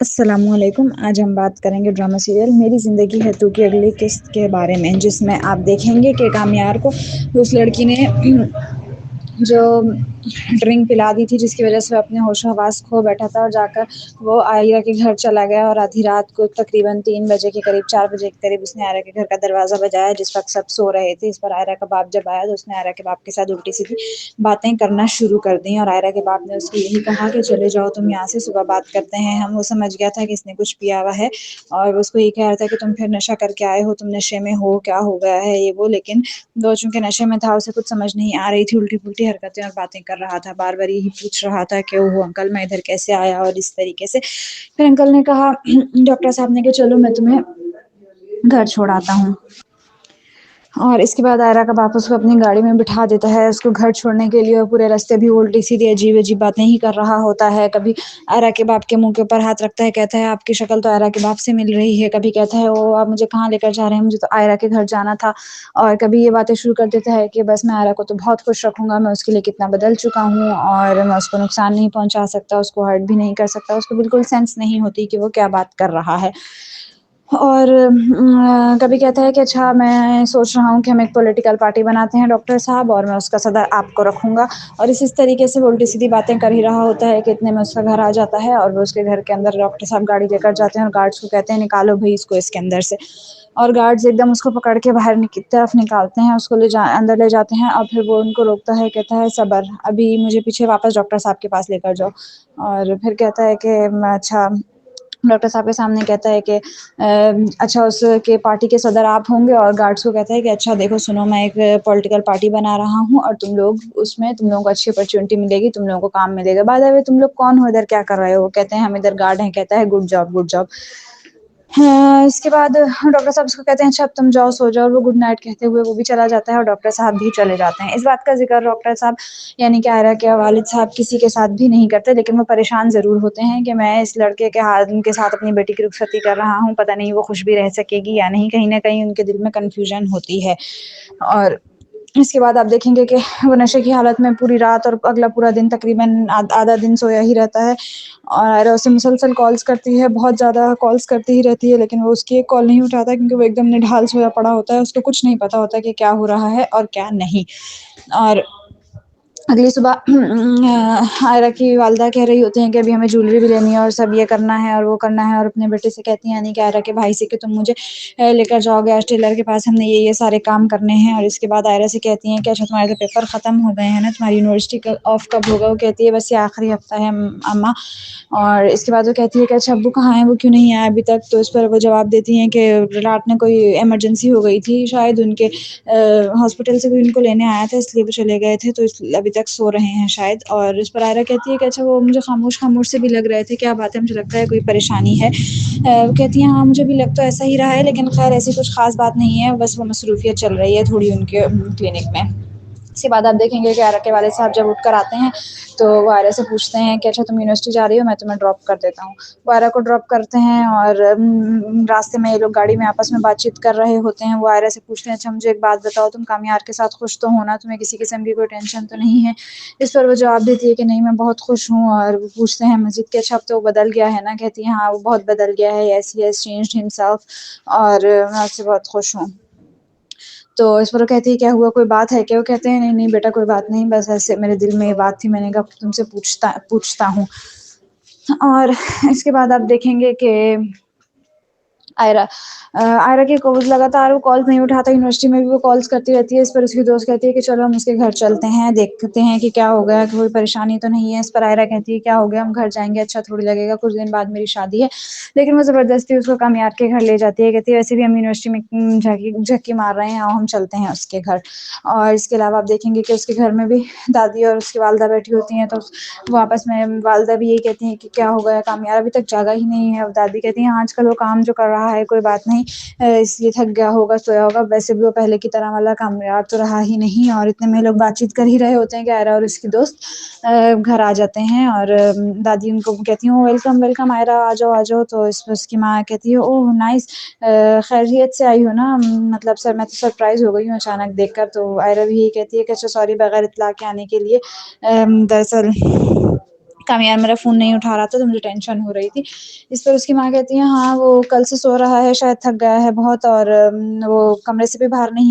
السلام علیکم، آج ہم بات کریں گے ڈرامہ سیریل میری زندگی ہے تو کی اگلی قسط کے بارے میں، جس میں آپ دیکھیں گے کہ کامیار کو اس لڑکی نے جو ڈرنک پلا دی تھی، جس کی وجہ سے وہ اپنے ہوش و حواس کھو بیٹھا تھا، اور جا کر وہ عائرہ کے گھر چلا گیا، اور آدھی رات کو تقریباً 3 بجے کے قریب 4 بجے کے قریب اس نے عائرہ کے گھر کا دروازہ بجایا، جس وقت سب سو رہے تھے۔ اس پر عائرہ کا باپ جب آیا تو اس نے عائرہ کے باپ کے ساتھ الٹی سیدھی باتیں کرنا شروع کر دیں، اور عائرہ کے باپ نے اس کو یہی کہا کہ چلے جاؤ تم یہاں سے، صبح بات کرتے ہیں ہم۔ وہ سمجھ گیا تھا کہ اس نے کچھ پیا ہوا ہے، اور اس کو یہ کہہ رہا تھا کہ تم پھر نشہ کر کے آئے ہو، تم نشے میں ہو، کیا ہو گیا ہے یہ وہ، لیکن وہ چونکہ نشے میں تھا اسے کچھ سمجھ نہیں آ رہی تھی، الٹی پلٹی حرکتیں اور باتیں کر رہا تھا، بار بار یہی پوچھ رہا تھا کہ اوہ انکل میں ادھر کیسے آیا، اور اس طریقے سے۔ پھر انکل نے کہا ڈاکٹر صاحب نے کہ چلو میں تمہیں گھر چھوڑ آتا ہوں، اور اس کے بعد عائرہ کا باپ اس کو اپنی گاڑی میں بٹھا دیتا ہے اس کو گھر چھوڑنے کے لیے، اور پورے راستے بھی الٹی سیدھی عجیب عجیب باتیں ہی کر رہا ہوتا ہے۔ کبھی عائرہ کے باپ کے منہ کے اوپر ہاتھ رکھتا ہے، کہتا ہے آپ کی شکل تو عائرہ کے باپ سے مل رہی ہے، کبھی کہتا ہے او آپ مجھے کہاں لے کر جا رہے ہیں، مجھے تو عائرہ کے گھر جانا تھا، اور کبھی یہ باتیں شروع کر دیتا ہے کہ بس میں عائرہ کو تو بہت خوش رکھوں گا، میں اس کے لیے کتنا بدل چکا ہوں، اور میں اس کو نقصان نہیں پہنچا سکتا، اس کو ہرٹ بھی نہیں کر سکتا، اس کو بالکل سینس نہیں ہوتی کہ وہ کیا بات کر رہا ہے۔ اور کبھی کہتا ہے کہ اچھا میں سوچ رہا ہوں کہ ہم ایک پولیٹیکل پارٹی بناتے ہیں ڈاکٹر صاحب، اور میں اس کا صدر آپ کو رکھوں گا، اور اس طریقے سے وہ الٹی سیدھی باتیں کر ہی رہا ہوتا ہے کہ اتنے میں اس کا گھر آ جاتا ہے، اور وہ اس کے گھر کے اندر ڈاکٹر صاحب گاڑی لے کر جاتے ہیں، اور گارڈز کو کہتے ہیں نکالو بھائی اس کو اس کے اندر سے، اور گارڈز ایک دم اس کو پکڑ کے باہر کی طرف نکالتے ہیں، اس کو اندر لے جاتے ہیں، اور پھر وہ ان کو روکتا ہے، کہتا ہے صبر، ابھی مجھے پیچھے واپس ڈاکٹر صاحب کے پاس لے کر جاؤ، اور پھر کہتا ہے کہ اچھا ڈاکٹر صاحب کے سامنے کہتا ہے کہ اچھا اس کے پارٹی کے صدر آپ ہوں گے، اور گارڈز کو کہتا ہے کہ اچھا دیکھو سنو میں ایک پولیٹیکل پارٹی بنا رہا ہوں، اور تم لوگ اس میں تم لوگوں کو اچھی اپرچونٹی ملے گی، تم لوگوں کو کام ملے گا، بائی دا وے تم لوگ کون ہو، ادھر کیا کر رہے ہو، کہتے ہیں ہم ادھر گارڈ ہیں، کہتا ہے گڈ جاب گڈ جاب۔ ہاں، اس کے بعد ڈاکٹر صاحب اس کو کہتے ہیں اچھا اب تم جاؤ سو جاؤ، اور وہ گڈ نائٹ کہتے ہوئے وہ بھی چلا جاتا ہے، اور ڈاکٹر صاحب بھی چلے جاتے ہیں۔ اس بات کا ذکر ڈاکٹر صاحب یعنی کہ عائرہ کے والد صاحب کسی کے ساتھ بھی نہیں کرتے، لیکن وہ پریشان ضرور ہوتے ہیں کہ میں اس لڑکے کے ساتھ اپنی بیٹی کی رخصتی کر رہا ہوں، پتہ نہیں وہ خوش بھی رہ سکے گی یا نہیں، کہیں نہ کہیں ان کے دل میں کنفیوژن ہوتی ہے۔ اور اس کے بعد آپ دیکھیں گے کہ وہ نشے کی حالت میں پوری رات اور اگلا پورا دن تقریباً آدھا دن سویا ہی رہتا ہے، اور عائرہ اسے مسلسل کالز کرتی ہے، بہت زیادہ کالز کرتی ہی رہتی ہے، لیکن وہ اس کی ایک کال نہیں اٹھاتا، کیونکہ وہ ایک دم نڈھال سویا پڑا ہوتا ہے، اس کو کچھ نہیں پتا ہوتا کہ کیا ہو رہا ہے اور کیا نہیں۔ اور اگلی صبح عائرہ کی والدہ کہہ رہی ہوتی ہیں کہ ابھی ہمیں جویلری بھی لینی ہے، اور سب یہ کرنا ہے اور وہ کرنا ہے، اور اپنے بیٹے سے کہتی ہیں یعنی کہ عائرہ کے بھائی سے کہ تم مجھے لے کر جاؤ گے آج ٹیلر کے پاس، ہم نے یہ سارے کام کرنے ہیں۔ اور اس کے بعد عائرہ سے کہتی ہیں کہ اچھا تمہارے تو پیپر ختم ہو گئے ہیں نا، تمہاری یونیورسٹی آف کب ہوگا، وہ کہتی ہے بس یہ آخری ہفتہ ہے اماں۔ اور اس کے بعد وہ کہتی ہے کہ اچھا ابو کہاں ہیں، وہ کیوں نہیں آئے ابھی تک، تو اس پر وہ جواب دیتی ہیں کہ رات میں کوئی ایمرجنسی ہو گئی تھی شاید، ان کے ہاسپٹل سے کوئی ان کو لینے آیا تھا، اس لیے وہ چلے گئے تھے، تو ابھی تک سو رہے ہیں شاید۔ اور اس پر عائرہ کہتی ہے کہ اچھا وہ مجھے خاموش خاموش سے بھی لگ رہے تھے، کیا بات ہے، مجھے لگتا ہے کوئی پریشانی ہے۔ وہ کہتی ہیں ہاں مجھے بھی لگ تو ایسا ہی رہا ہے، لیکن خیر ایسی کچھ خاص بات نہیں ہے، بس وہ مصروفیت چل رہی ہے تھوڑی ان کے کلینک میں۔ اس کے بعد آپ دیکھیں گے کہ عائرہ کے والد صاحب جب اٹھ کر آتے ہیں تو وہ عائرہ سے پوچھتے ہیں کہ اچھا تم یونیورسٹی جا رہی ہو، میں تمہیں ڈراپ کر دیتا ہوں۔ وہ عائرہ کو ڈراپ کرتے ہیں، اور راستے میں یہ لوگ گاڑی میں آپس میں بات چیت کر رہے ہوتے ہیں۔ وہ عائرہ سے پوچھتے ہیں اچھا مجھے ایک بات بتاؤ، تم کامیار کے ساتھ خوش تو ہونا، تمہیں کسی قسم کی کوئی ٹینشن تو نہیں ہے؟ اس پر وہ جواب دیتی ہے کہ نہیں میں بہت خوش ہوں۔ اور وہ پوچھتے ہیں مجید کے اچھا اب تو وہ بدل گیا ہے نا، کہتی ہے ہاں وہ بہت بدل گیا ہے، یس ہی ہیز چینجڈ ہمسیلف، اور میں اس سے بہت خوش ہوں۔ تو اس پر وہ کہتی ہے کیا ہوا، کوئی بات ہے کیا؟ وہ کہتے ہیں نہیں نہیں بیٹا کوئی بات نہیں، بس ایسے میرے دل میں یہ بات تھی، میں نے کہا تم سے پوچھتا ہوں۔ اور اس کے بعد آپ دیکھیں گے کہ عائرہ کی لگاتار وہ کالز نہیں اٹھاتا، یونیورسٹی میں بھی وہ کالز کرتی رہتی ہے۔ اس پر اس کی دوست کہتی ہے کہ چلو ہم اس کے گھر چلتے ہیں، دیکھتے ہیں کہ کیا ہو گیا، کوئی پریشانی تو نہیں ہے۔ اس پر عائرہ کہتی ہے کیا ہو گیا، ہم گھر جائیں گے اچھا تھوڑی لگے گا، کچھ دن بعد میری شادی ہے، لیکن وہ زبردستی اس کو کامیار کے گھر لے جاتی ہے، کہتی ہے ویسے بھی ہم یونیورسٹی میں جھکی مار رہے ہیں، اور ہم چلتے ہیں اس کے گھر۔ اور اس کے علاوہ آپ دیکھیں گے کہ اس کے گھر میں بھی دادی اور اس کی والدہ بیٹھی ہوتی ہیں، تو وہ آپس میں والدہ بھی یہی کہتی ہیں کہ کیا ہو گیا، کامیار ابھی تک جاگا ہی نہیں ہے۔ اب دادی کہتی ہیں آج کل وہ کام جو کر رہا ہے کوئی بات نہیں، اس لیے تھک گیا ہوگا سویا ہوگا، ویسے بھی وہ پہلے کی طرح والا کامیار تو رہا ہی نہیں۔ اور اتنے میں لوگ بات چیت کر ہی رہے ہوتے ہیں کہ عائرہ اور اس کی دوست گھر آ جاتے ہیں، اور دادی ان کو کہتی ہیں ویلکم ویلکم عائرہ، آ جاؤ آ جاؤ، تو اس کی ماں کہتی ہے اوہ نائس، خیریت سے آئی ہو نا، مطلب سر میں تو سرپرائز ہو گئی ہوں اچانک دیکھ کر۔ تو عائرہ بھی یہی کہتی ہے کہ اچھا سوری بغیر اطلاع کے آنے کے لیے، دراصل کامیار میرا فون نہیں اٹھا رہا تھا تو مجھے ٹینشن ہو رہی تھی. اس پر اس کی ماں کہتی ہے ہاں وہ کل سے سو رہا ہے، شاید تھک گیا ہے بہت، اور وہ کمرے سے بھی باہر نہیں